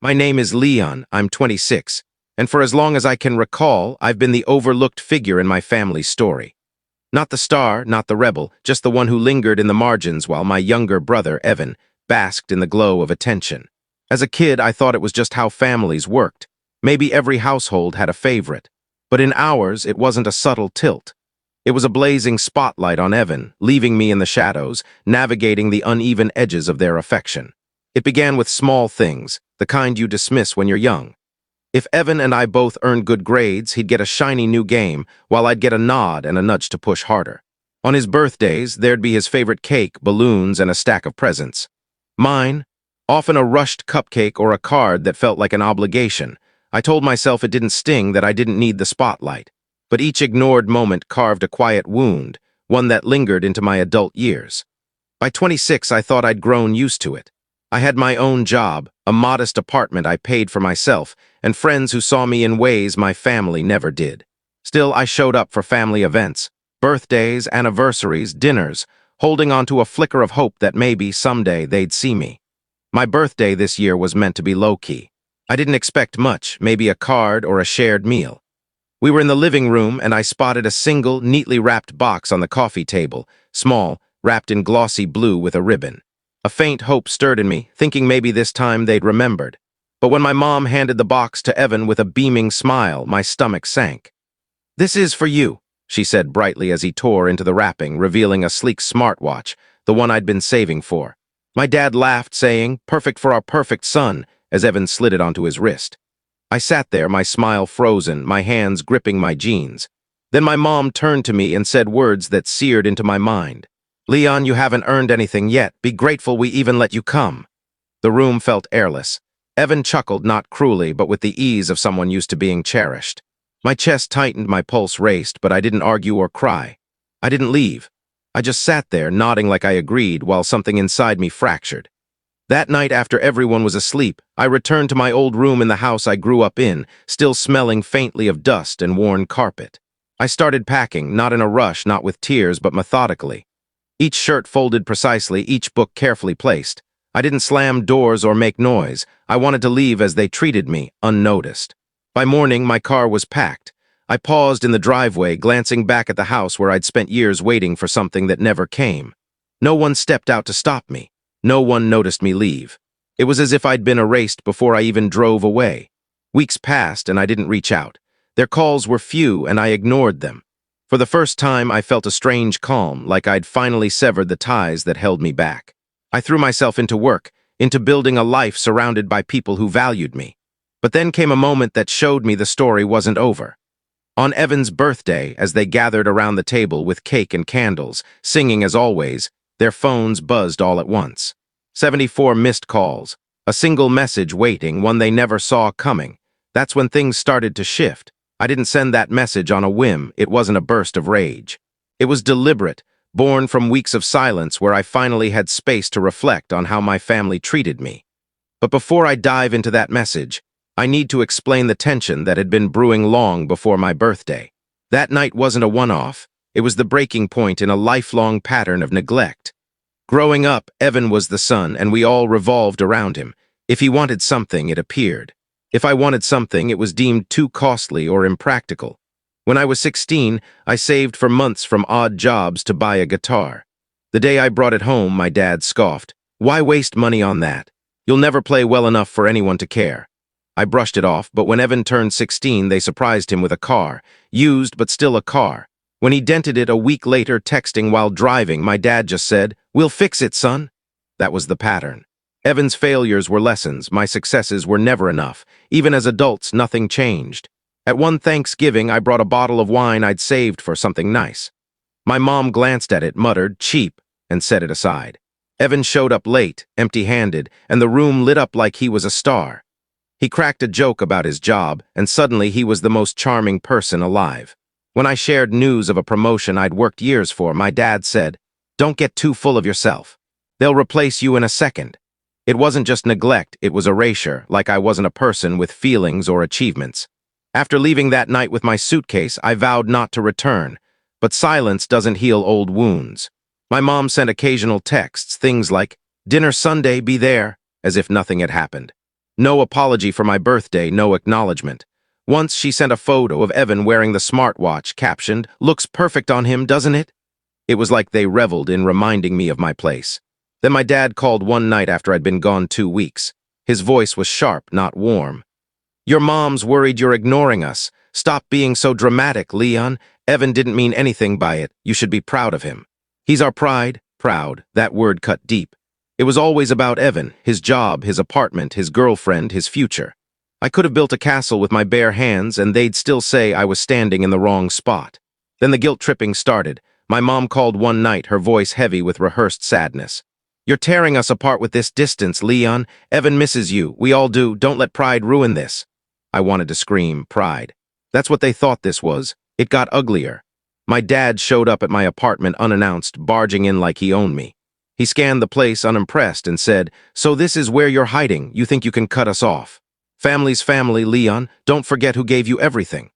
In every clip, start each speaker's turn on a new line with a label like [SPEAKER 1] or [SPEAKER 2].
[SPEAKER 1] My name is Leon, I'm 26, and for as long as I can recall, I've been the overlooked figure in my family's story. Not the star, not the rebel, just the one who lingered in the margins while my younger brother, Evan, basked in the glow of attention. As a kid, I thought it was just how families worked. Maybe every household had a favorite. But in ours, it wasn't a subtle tilt. It was a blazing spotlight on Evan, leaving me in the shadows, navigating the uneven edges of their affection. It began with small things, the kind you dismiss when you're young. If Evan and I both earned good grades, he'd get a shiny new game, while I'd get a nod and a nudge to push harder. On his birthdays, there'd be his favorite cake, balloons, and a stack of presents. Mine, often a rushed cupcake or a card that felt like an obligation. I told myself it didn't sting, that I didn't need the spotlight. But each ignored moment carved a quiet wound, one that lingered into my adult years. By 26, I thought I'd grown used to it. I had my own job, a modest apartment I paid for myself, and friends who saw me in ways my family never did. Still, I showed up for family events, birthdays, anniversaries, dinners, holding on to a flicker of hope that maybe someday they'd see me. My birthday this year was meant to be low-key. I didn't expect much, maybe a card or a shared meal. We were in the living room, and I spotted a single, neatly wrapped box on the coffee table, small, wrapped in glossy blue with a ribbon. A faint hope stirred in me, thinking maybe this time they'd remembered. But when my mom handed the box to Evan with a beaming smile, my stomach sank. "This is for you," she said brightly as he tore into the wrapping, revealing a sleek smartwatch, the one I'd been saving for. My dad laughed, saying, "Perfect for our perfect son," as Evan slid it onto his wrist. I sat there, my smile frozen, my hands gripping my jeans. Then my mom turned to me and said words that seared into my mind. "Leon, you haven't earned anything yet. Be grateful we even let you come." The room felt airless. Evan chuckled, not cruelly, but with the ease of someone used to being cherished. My chest tightened, my pulse raced, but I didn't argue or cry. I didn't leave. I just sat there, nodding like I agreed, while something inside me fractured. That night, after everyone was asleep, I returned to my old room in the house I grew up in, still smelling faintly of dust and worn carpet. I started packing, not in a rush, not with tears, but methodically. Each shirt folded precisely, each book carefully placed. I didn't slam doors or make noise. I wanted to leave as they treated me, unnoticed. By morning, my car was packed. I paused in the driveway, glancing back at the house where I'd spent years waiting for something that never came. No one stepped out to stop me. No one noticed me leave. It was as if I'd been erased before I even drove away. Weeks passed and I didn't reach out. Their calls were few and I ignored them. For the first time, I felt a strange calm, like I'd finally severed the ties that held me back. I threw myself into work, into building a life surrounded by people who valued me. But then came a moment that showed me the story wasn't over. On Evan's birthday, as they gathered around the table with cake and candles, singing as always, their phones buzzed all at once. 74 missed calls, a single message waiting, one they never saw coming. That's when things started to shift. I didn't send that message on a whim. It wasn't a burst of rage. It was deliberate, born from weeks of silence where I finally had space to reflect on how my family treated me. But before I dive into that message, I need to explain the tension that had been brewing long before my birthday. That night wasn't a one-off. It was the breaking point in a lifelong pattern of neglect. Growing up, Evan was the son, and we all revolved around him. If he wanted something, it appeared. If I wanted something, it was deemed too costly or impractical. When I was 16, I saved for months from odd jobs to buy a guitar. The day I brought it home, my dad scoffed. "Why waste money on that? You'll never play well enough for anyone to care." I brushed it off, but when Evan turned 16, they surprised him with a car. Used, but still a car. When he dented it a week later, texting while driving, my dad just said, "We'll fix it, son." That was the pattern. Evan's failures were lessons. My successes were never enough. Even as adults, nothing changed. At one Thanksgiving, I brought a bottle of wine I'd saved for something nice. My mom glanced at it, muttered, "Cheap," and set it aside. Evan showed up late, empty-handed, and the room lit up like he was a star. He cracked a joke about his job, and suddenly he was the most charming person alive. When I shared news of a promotion I'd worked years for, my dad said, "Don't get too full of yourself. They'll replace you in a second." It wasn't just neglect, it was erasure, like I wasn't a person with feelings or achievements. After leaving that night with my suitcase, I vowed not to return. But silence doesn't heal old wounds. My mom sent occasional texts, things like, "Dinner Sunday, be there," as if nothing had happened. No apology for my birthday, no acknowledgement. Once she sent a photo of Evan wearing the smartwatch, captioned, "Looks perfect on him, doesn't it?" It was like they reveled in reminding me of my place. Then my dad called one night after I'd been gone 2 weeks. His voice was sharp, not warm. "Your mom's worried you're ignoring us. Stop being so dramatic, Leon. Evan didn't mean anything by it. You should be proud of him." He's our pride. Proud. That word cut deep. It was always about Evan, his job, his apartment, his girlfriend, his future. I could have built a castle with my bare hands and they'd still say I was standing in the wrong spot. Then the guilt-tripping started. My mom called one night, her voice heavy with rehearsed sadness. "You're tearing us apart with this distance, Leon. Evan misses you. We all do. Don't let pride ruin this." I wanted to scream, pride. That's what they thought this was. It got uglier. My dad showed up at my apartment unannounced, barging in like he owned me. He scanned the place unimpressed and said, "So this is where you're hiding. You think you can cut us off? Family's family, Leon. Don't forget who gave you everything."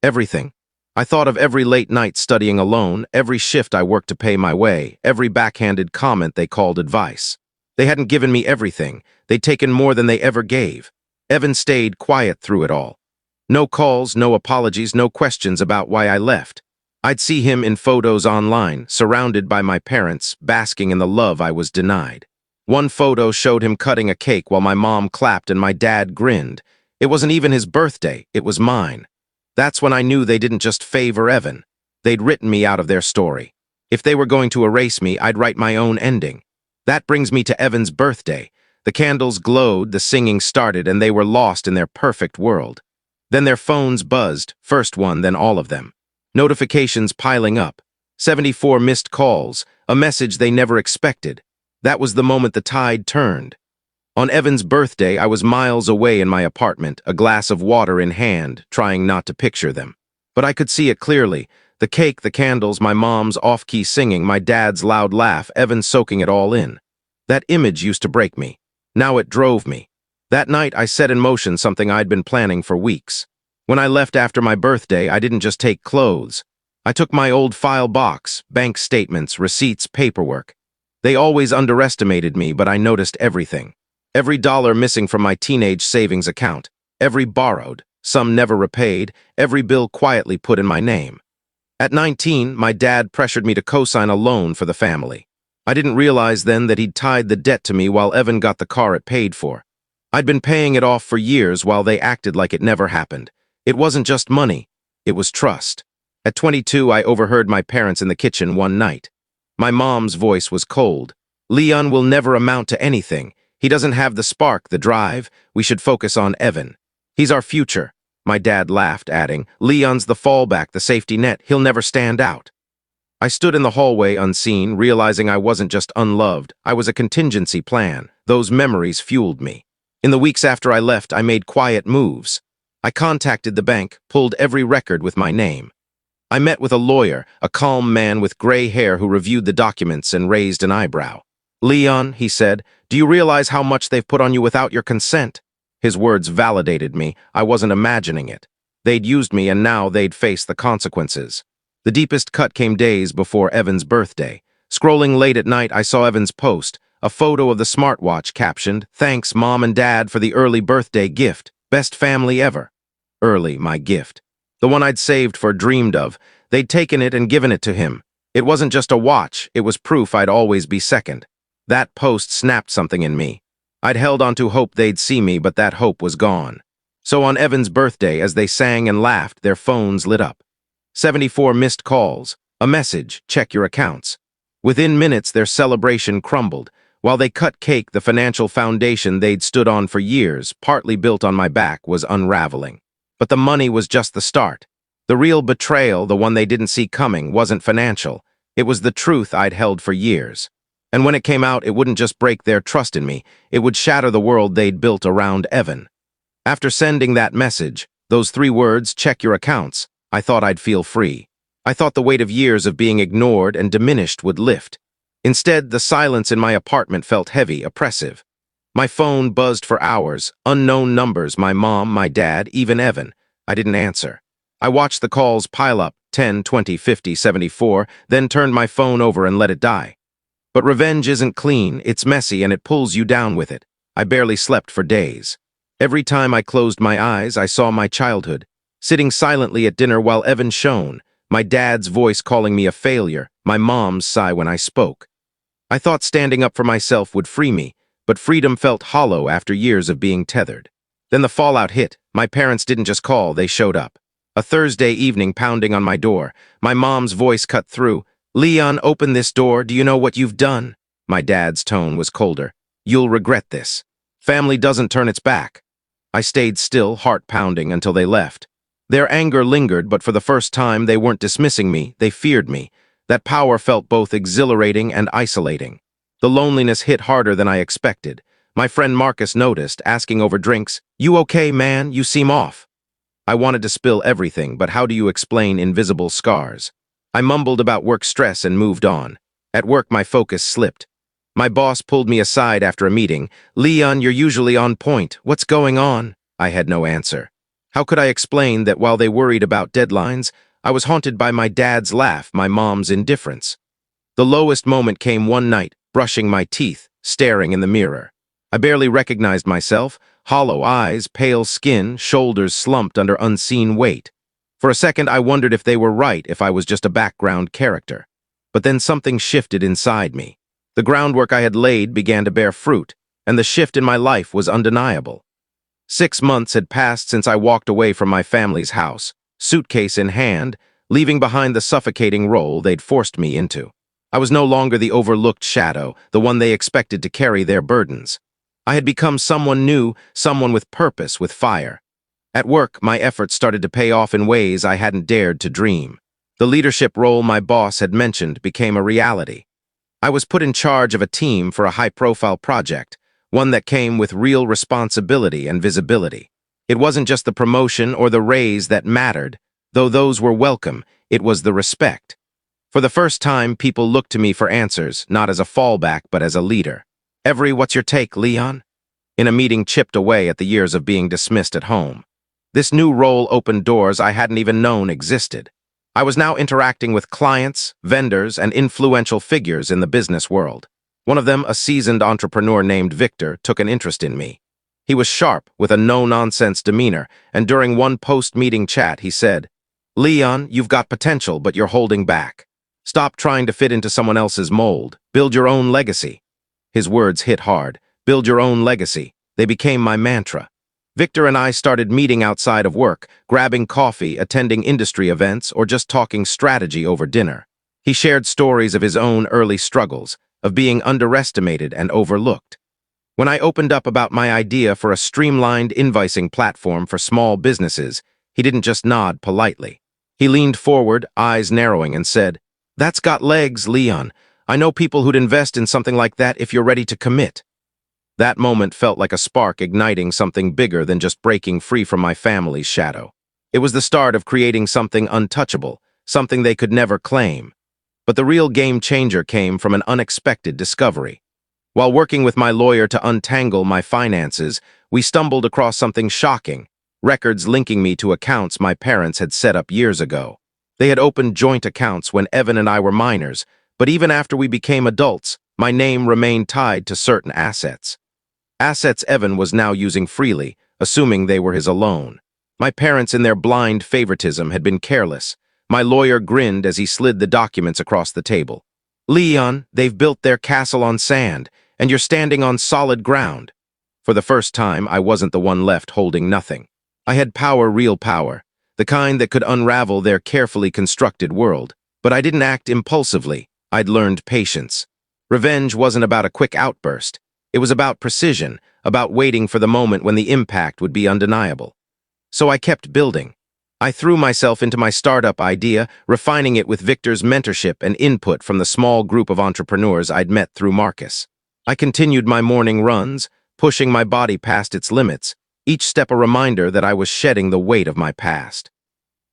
[SPEAKER 1] Everything. I thought of every late night studying alone, every shift I worked to pay my way, every backhanded comment they called advice. They hadn't given me everything. They'd taken more than they ever gave. Evan stayed quiet through it all. No calls, no apologies, no questions about why I left. I'd see him in photos online, surrounded by my parents, basking in the love I was denied. One photo showed him cutting a cake while my mom clapped and my dad grinned. It wasn't even his birthday, it was mine. That's when I knew they didn't just favor Evan. They'd written me out of their story. If they were going to erase me, I'd write my own ending. That brings me to Evan's birthday. The candles glowed, the singing started, and they were lost in their perfect world. Then their phones buzzed, first one, then all of them. Notifications piling up. 74 missed calls, a message they never expected. That was the moment the tide turned. On Evan's birthday, I was miles away in my apartment, a glass of water in hand, trying not to picture them. But I could see it clearly. The cake, the candles, my mom's off-key singing, my dad's loud laugh, Evan soaking it all in. That image used to break me. Now it drove me. That night, I set in motion something I'd been planning for weeks. When I left after my birthday, I didn't just take clothes. I took my old file box, bank statements, receipts, paperwork. They always underestimated me, but I noticed everything. Every dollar missing from my teenage savings account, every borrowed, some never repaid, every bill quietly put in my name. At 19, my dad pressured me to co-sign a loan for the family. I didn't realize then that he'd tied the debt to me while Evan got the car it paid for. I'd been paying it off for years while they acted like it never happened. It wasn't just money, it was trust. At 22, I overheard my parents in the kitchen one night. My mom's voice was cold. "Leon will never amount to anything. He doesn't have the spark, the drive. We should focus on Evan. He's our future." My dad laughed, adding, "Leon's the fallback, the safety net. He'll never stand out." I stood in the hallway unseen, realizing I wasn't just unloved. I was a contingency plan. Those memories fueled me. In the weeks after I left, I made quiet moves. I contacted the bank, pulled every record with my name. I met with a lawyer, a calm man with gray hair who reviewed the documents and raised an eyebrow. "Leon," he said, "do you realize how much they've put on you without your consent?" His words validated me. I wasn't imagining it. They'd used me and now they'd face the consequences. The deepest cut came days before Evan's birthday. Scrolling late at night, I saw Evan's post, a photo of the smartwatch captioned, "Thanks, Mom and Dad, for the early birthday gift. Best family ever." Early, my gift. The one I'd saved for, dreamed of. They'd taken it and given it to him. It wasn't just a watch, it was proof I'd always be second. That post snapped something in me. I'd held on to hope they'd see me, but that hope was gone. So on Evan's birthday, as they sang and laughed, their phones lit up. 74 missed calls. A message, "Check your accounts." Within minutes, their celebration crumbled. While they cut cake, the financial foundation they'd stood on for years, partly built on my back, was unraveling. But the money was just the start. The real betrayal, the one they didn't see coming, wasn't financial. It was the truth I'd held for years. And when it came out, it wouldn't just break their trust in me, it would shatter the world they'd built around Evan. After sending that message, those 3 words, "Check your accounts," I thought I'd feel free. I thought the weight of years of being ignored and diminished would lift. Instead, the silence in my apartment felt heavy, oppressive. My phone buzzed for hours, unknown numbers, my mom, my dad, even Evan. I didn't answer. I watched the calls pile up, 10, 20, 50, 74, then turned my phone over and let it die. But revenge isn't clean, it's messy, and it pulls you down with it. I barely slept for days. Every time I closed my eyes, I saw my childhood, sitting silently at dinner while Evan shone, my dad's voice calling me a failure, my mom's sigh when I spoke. I thought standing up for myself would free me, but freedom felt hollow after years of being tethered. Then the fallout hit. My parents didn't just call, they showed up. A Thursday evening pounding on my door. My mom's voice cut through. "Leon, open this door. Do you know what you've done?" My dad's tone was colder. "You'll regret this. Family doesn't turn its back." I stayed still, heart pounding, until they left. Their anger lingered, but for the first time they weren't dismissing me, they feared me. That power felt both exhilarating and isolating. The loneliness hit harder than I expected. My friend Marcus noticed, asking over drinks, "You okay, man? You seem off." I wanted to spill everything, but how do you explain invisible scars? I mumbled about work stress and moved on. At work, my focus slipped. My boss pulled me aside after a meeting. "Leon, you're usually on point. What's going on?" I had no answer. How could I explain that while they worried about deadlines, I was haunted by my dad's laugh, my mom's indifference? The lowest moment came one night, brushing my teeth, staring in the mirror. I barely recognized myself, hollow eyes, pale skin, shoulders slumped under unseen weight. For a second, I wondered if they were right, if I was just a background character. But then something shifted inside me. The groundwork I had laid began to bear fruit, and the shift in my life was undeniable. 6 months had passed since I walked away from my family's house, suitcase in hand, leaving behind the suffocating role they'd forced me into. I was no longer the overlooked shadow, the one they expected to carry their burdens. I had become someone new, someone with purpose, with fire. At work, my efforts started to pay off in ways I hadn't dared to dream. The leadership role my boss had mentioned became a reality. I was put in charge of a team for a high-profile project, one that came with real responsibility and visibility. It wasn't just the promotion or the raise that mattered, though those were welcome, it was the respect. For the first time, people looked to me for answers, not as a fallback, but as a leader. "What's your take, Leon?" In a meeting chipped away at the years of being dismissed at home. This new role opened doors I hadn't even known existed. I was now interacting with clients, vendors, and influential figures in the business world. One of them, a seasoned entrepreneur named Victor, took an interest in me. He was sharp, with a no-nonsense demeanor, and during one post-meeting chat, he said, "Leon, you've got potential, but you're holding back. Stop trying to fit into someone else's mold. Build your own legacy." His words hit hard. Build your own legacy. They became my mantra. Victor and I started meeting outside of work, grabbing coffee, attending industry events, or just talking strategy over dinner. He shared stories of his own early struggles, of being underestimated and overlooked. When I opened up about my idea for a streamlined invoicing platform for small businesses, he didn't just nod politely. He leaned forward, eyes narrowing, and said, "That's got legs, Leon. I know people who'd invest in something like that if you're ready to commit." That moment felt like a spark igniting something bigger than just breaking free from my family's shadow. It was the start of creating something untouchable, something they could never claim. But the real game changer came from an unexpected discovery. While working with my lawyer to untangle my finances, we stumbled across something shocking, records linking me to accounts my parents had set up years ago. They had opened joint accounts when Evan and I were minors, but even after we became adults, my name remained tied to certain assets. Assets Evan was now using freely, assuming they were his alone. My parents, in their blind favoritism, had been careless. My lawyer grinned as he slid the documents across the table. "Leon, they've built their castle on sand, and you're standing on solid ground." For the first time, I wasn't the one left holding nothing. I had power, real power, the kind that could unravel their carefully constructed world. But I didn't act impulsively. I'd learned patience. Revenge wasn't about a quick outburst. It was about precision, about waiting for the moment when the impact would be undeniable. So I kept building. I threw myself into my startup idea, refining it with Victor's mentorship and input from the small group of entrepreneurs I'd met through Marcus. I continued my morning runs, pushing my body past its limits, each step a reminder that I was shedding the weight of my past.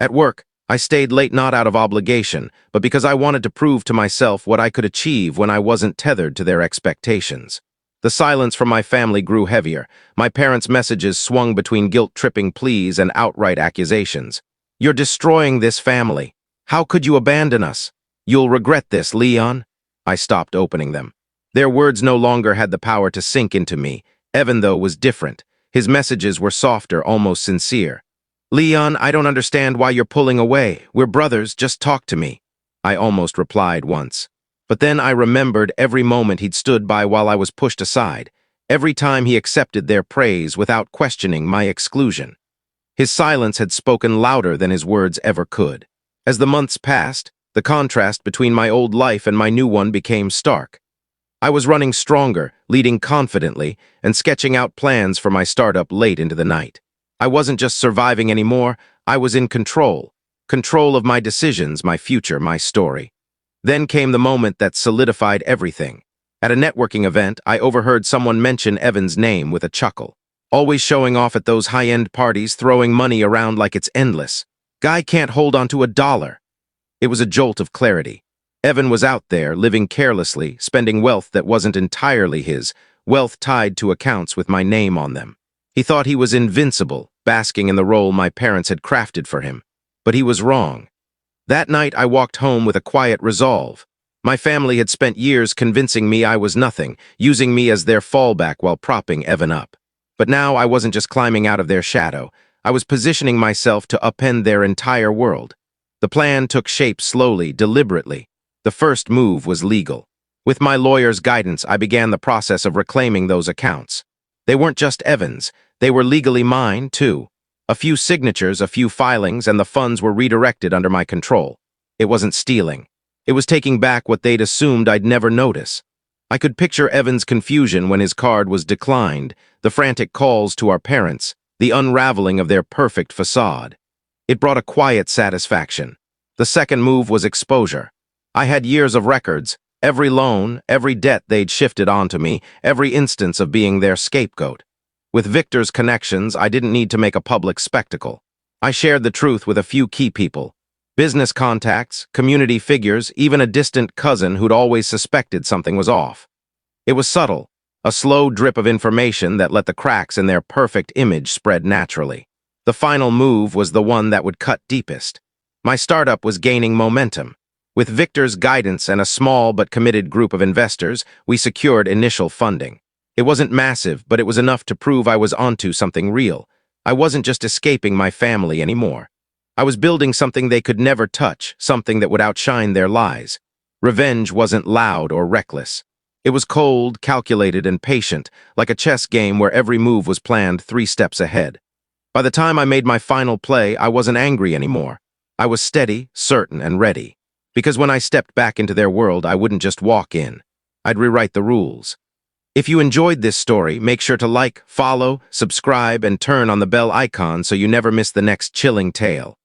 [SPEAKER 1] At work, I stayed late not out of obligation, but because I wanted to prove to myself what I could achieve when I wasn't tethered to their expectations. The silence from my family grew heavier. My parents' messages swung between guilt-tripping pleas and outright accusations. "You're destroying this family. How could you abandon us? You'll regret this, Leon." I stopped opening them. Their words no longer had the power to sink into me. Evan, though, was different. His messages were softer, almost sincere. "Leon, I don't understand why you're pulling away. We're brothers, just talk to me," I almost replied once. But then I remembered every moment he'd stood by while I was pushed aside, every time he accepted their praise without questioning my exclusion. His silence had spoken louder than his words ever could. As the months passed, the contrast between my old life and my new one became stark. I was running stronger, leading confidently, and sketching out plans for my startup late into the night. I wasn't just surviving anymore, I was in control. Control of my decisions, my future, my story. Then came the moment that solidified everything. At a networking event, I overheard someone mention Evan's name with a chuckle. Always showing off at those high-end parties, throwing money around like it's endless. Guy can't hold on to $1. It was a jolt of clarity. Evan was out there, living carelessly, spending wealth that wasn't entirely his, wealth tied to accounts with my name on them. He thought he was invincible, basking in the role my parents had crafted for him. But he was wrong. That night I walked home with a quiet resolve. My family had spent years convincing me I was nothing, using me as their fallback while propping Evan up. But now I wasn't just climbing out of their shadow. I was positioning myself to upend their entire world. The plan took shape slowly, deliberately. The first move was legal. With my lawyer's guidance, I began the process of reclaiming those accounts. They weren't just Evan's. They were legally mine, too. A few signatures, a few filings, and the funds were redirected under my control. It wasn't stealing. It was taking back what they'd assumed I'd never notice. I could picture Evan's confusion when his card was declined, the frantic calls to our parents, the unraveling of their perfect facade. It brought a quiet satisfaction. The second move was exposure. I had years of records, every loan, every debt they'd shifted onto me, every instance of being their scapegoat. With Victor's connections, I didn't need to make a public spectacle. I shared the truth with a few key people. Business contacts, community figures, even a distant cousin who'd always suspected something was off. It was subtle, a slow drip of information that let the cracks in their perfect image spread naturally. The final move was the one that would cut deepest. My startup was gaining momentum. With Victor's guidance and a small but committed group of investors, we secured initial funding. It wasn't massive, but it was enough to prove I was onto something real. I wasn't just escaping my family anymore. I was building something they could never touch, something that would outshine their lies. Revenge wasn't loud or reckless. It was cold, calculated, and patient, like a chess game where every move was planned 3 steps ahead. By the time I made my final play, I wasn't angry anymore. I was steady, certain, and ready. Because when I stepped back into their world, I wouldn't just walk in. I'd rewrite the rules. If you enjoyed this story, make sure to like, follow, subscribe, and turn on the bell icon so you never miss the next chilling tale.